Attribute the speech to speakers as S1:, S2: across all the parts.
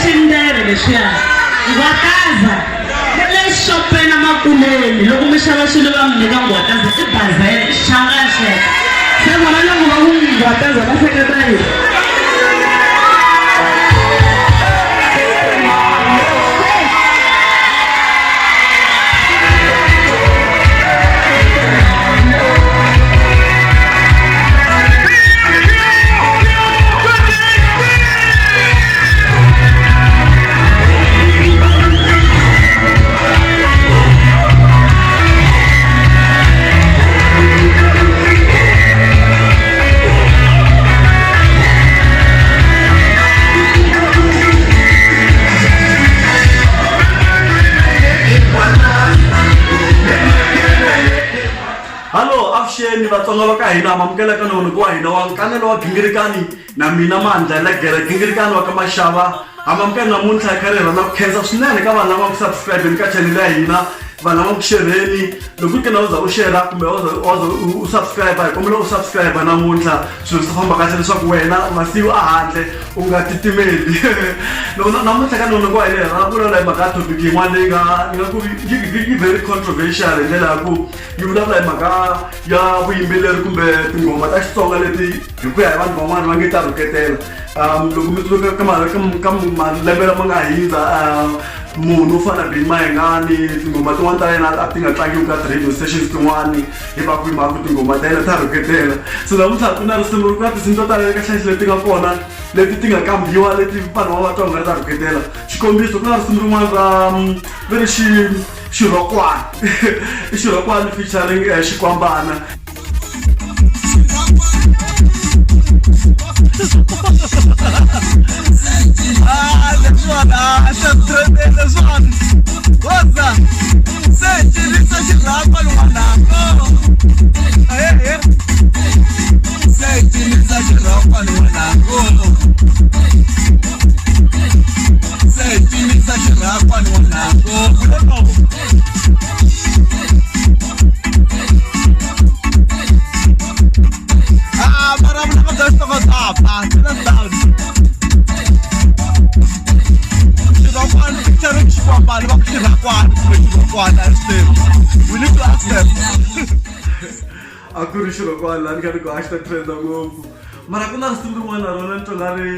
S1: Xindere leswiya ngwataza le xopeni emakuleni loko mi xava swilo va mi nyika ngwataza i bazele i xichangani xexe se vona loko va ku ngwataza va hleketa yini.
S2: Ni vatsonga va ka hina amamukela ka nongo wa hina wa nkanelo wa gingirikani na mina mandla la gere gingirikani wa ka Mashava amamukela namuntlha hi karhi na ku khensa swinene ka vanhu lava ku subscribe ka channel ya hina vanhu lava ku shereni loko ku kena uza u share kumbe u subscribe hi kombela u subscribe namuntlha swilo swi famba kahle leswaku wena masiku ahandle u nga titimeli namuntlha ka nongo wa hina ra vulavula hi mhaka topic yin'wana leyi nga ku yi very controversial hi ndlela ya ku yi vulavula hi mhaka ya vuyimbeleri kumbe tingoma ta Xitsonga leti hi ku ya hi vanhu van'wana va nge ta rhuketela loko mi tsundzuka ka malembe lama nga hundza munhu u fana Benny Mayengani tingoma tin'wana ta yena a ti nga tlangiwi ka radio stations tin'wani hi va ku hi mhaka tingoma ta yena ta rhuketela so namuntlha ku na risimu ku na tinsimu to tala eka hlayisi leti nga kona leti ti nga kambiwa leti vanhu va Vatsonga ta rhuketela xikombiso ku na risimu rin'wana ra veri xirhokwana i xirhokwana featuring Xikwambana.
S3: This one, this one. What's that? Say, this is a rap and say, this is a rap and say, this is a rap and but I'm not going to stop. Let's down. We need to ask them.
S2: Aku Xirhokwana ni karhi ku hashtag trenda ngopfu mara ku na risimu rin'wana na rona ni twa nga ri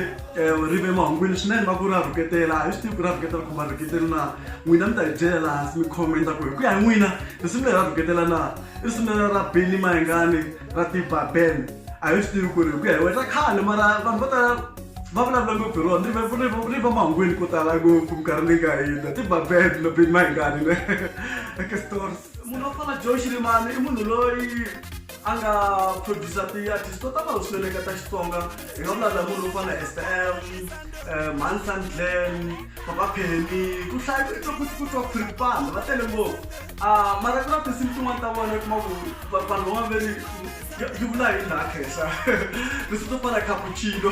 S2: rive mahungwini swinene va ku ra rhuketela a hi swi tivi ku ra rhuketela ku ma rhuketeli na n'wina mi ta hi byela laha hansi mi khomenta ku hi ku ya hi n'wina risimu leri ra rhuketela na i risimu leri ra Benny Mayengani ra Tiba Ben a hi swi tivi ku ri hi ku ya hi wena khale mara vanhu vo tala va vulavula ngopfu hi rona ri va mahungwini ko tala ngopfu minkarhi leyi nga hundza Tiba Ben na Benny Mayengani eka stories munhu wa fana Joe Shirimani i munhu loyi a nga producer ti-artist to tala swinene eka ta Xitsonga hi nga vulavula munhu wo fana STM Mansan Glen Papa Penny ku hlaya ku twa Fripanda va tele ngopfu mara ku na tinsimu tin'wana ta vona kuma ku vanhu van'wana veri yi vula hi laha khesa tinsimu to fana Cappuccino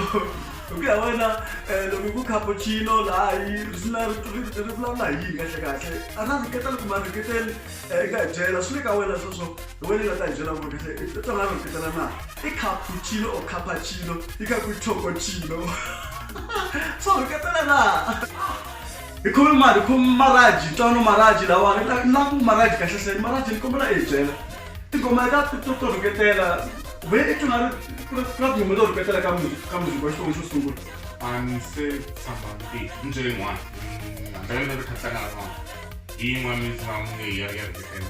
S2: ku ya wena loko ku Cappuccino laha yi ri vulavula hi yini kahle a ra rhuketela kumbe a rhuketeli eka hi byela swi le ka wena sweswo hi wena yi nga ta hi byela ku kahle i twa nga rhuketela na i Cappuccino or Cappuccino yi ka ku Chocochino so rhuketela na hi khomi Maraji ntwano Maraji lawani na ku Maraji kahle hleni Maraji ni kombela hi byela tingoma ta to rhuketela wena i twa nga ri ku na tingoma to rhuketela ka muziki wa Xitsonga xo sungula
S4: se sambandi nje yin'wana ndlela ri khatlana na yin'wana mitlangu leyi ya rhuketela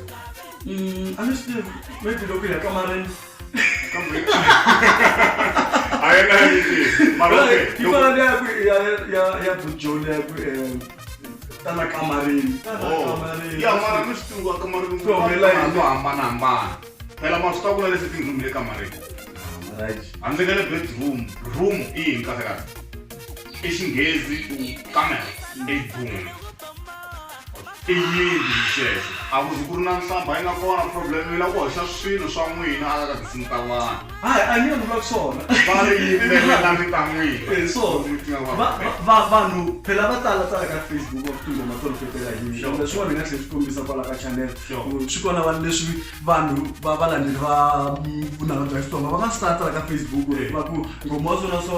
S2: a ni swi tivi maybe loko hi ya kamareni
S4: a yi nga yi mara
S2: yi fana ya Bujoni ya ku tana kamareni
S4: ya mara ni swi tivi kamareni ku hambanahambana phela ma swi ta vula leswi tindzimi le kamareni handle ka le bedroom room i yini kahle kahle i xinghezi ku kamera i yini i yini xexo a ku zi ku ri na nhlamba yi nga kona problem yi la ku hoxa swilo swa n'wina a ka tinsimu ta vanhu
S2: a ni vula swona
S4: va ri yimbelela mi ta n'wina
S2: so vanhu phela va tala ka Facebook va tingoma to rhuketela hi leswiwani nga tlhela swi kombisa kwala ka channel swi kona vanhu leswi vanhu valandeli va vunanga bya Xitsonga va nga swi tala ka Facebook va ku ngoma wa swona so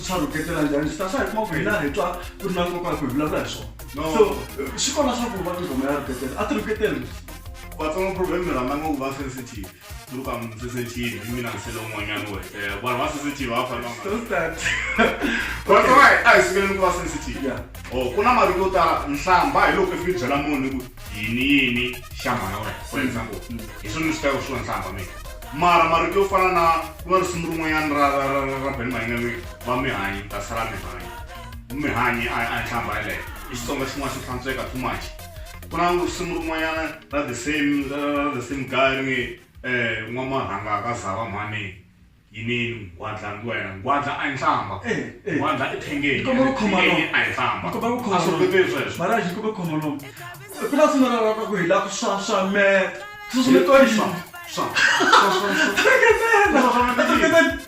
S2: swa rhuketela njhani swi ta swa hi kuma ku hina hi twa ku ri na nkoka ku hi vulavula hi swona so swi kona swa ku va ngoma ya rhuketela a ti rhuketeli
S4: vatsonga problem yi rhandza ngopfu va sensitive loko ka sensitive hi mina nsele un'wanyana we vanhu va sensitive va fanele vatsonga a hi sikeleni ku va sensitive ku na marito yo tala nhlamba hi loko i byela munhu ku yini xa mhana wena for example hi swona ni swi teka swona nhlamba mina mara marito yo fana na ku nga risimu rin'wanyana ra Ben Mayengani va mihanyi ta sala mihanyi a nhlamba yaleyo i Xitsonga xin'wana xi hlantsweka too much ku na risimu rin'wanyana ra the same guy ri nge n'wamahanga ka zava mhani yinini ngwadla wena ngwadla a yi nhlamba ngwadla i thengeni a yi nhlamba a swi rhuketeli sweswo
S2: mara xi kuma khomolo ku na swin'wana ra ku hi la ku swa me susumeto yi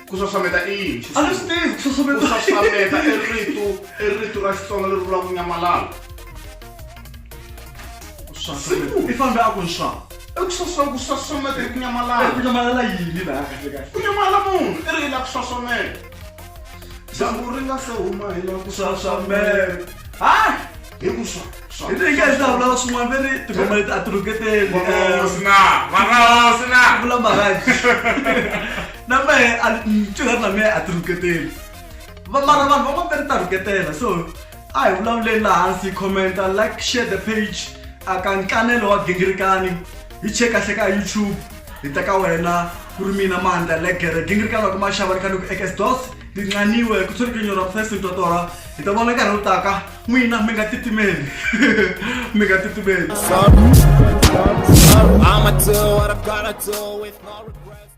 S4: ku xaxameta i yini
S2: a ni swi tivi susumeto
S4: ku xaxameta i rito ra Xitsonga leri vulaka nyamalala
S2: i fambe a ku swa
S4: ku xaxameta hi ku nyamalala
S2: ku nyamalala yini la kahle kahle
S4: ku nyamala munhu i ri la ku xaxameta dyambu ri nga se huma hi la ku
S2: swaswamela hayi
S4: hi ku swa
S2: hi tingezi ta vulavula swin'wana ve ri tingoma leti a ti rhuketeli vula maraji na mehe ncingari na mehe a ti rhuketeli mara vanhu van'wana ve ri ta rhuketela so a hi vulavuleni laha hansi commenta like share the page aka nkanelo wa gingirikani hi check kahle ka YouTube hi teka wena ku ri mina Mandla Legere gingirikani wa ku ma xava eka XDOS dinqaniwe ku tshuri kinyora first ntotora hi ta vona nkarhi wo taka n'wina mi nga titimeli mi nga titimeli
S5: I'ma do what I've gotta do with no regrets.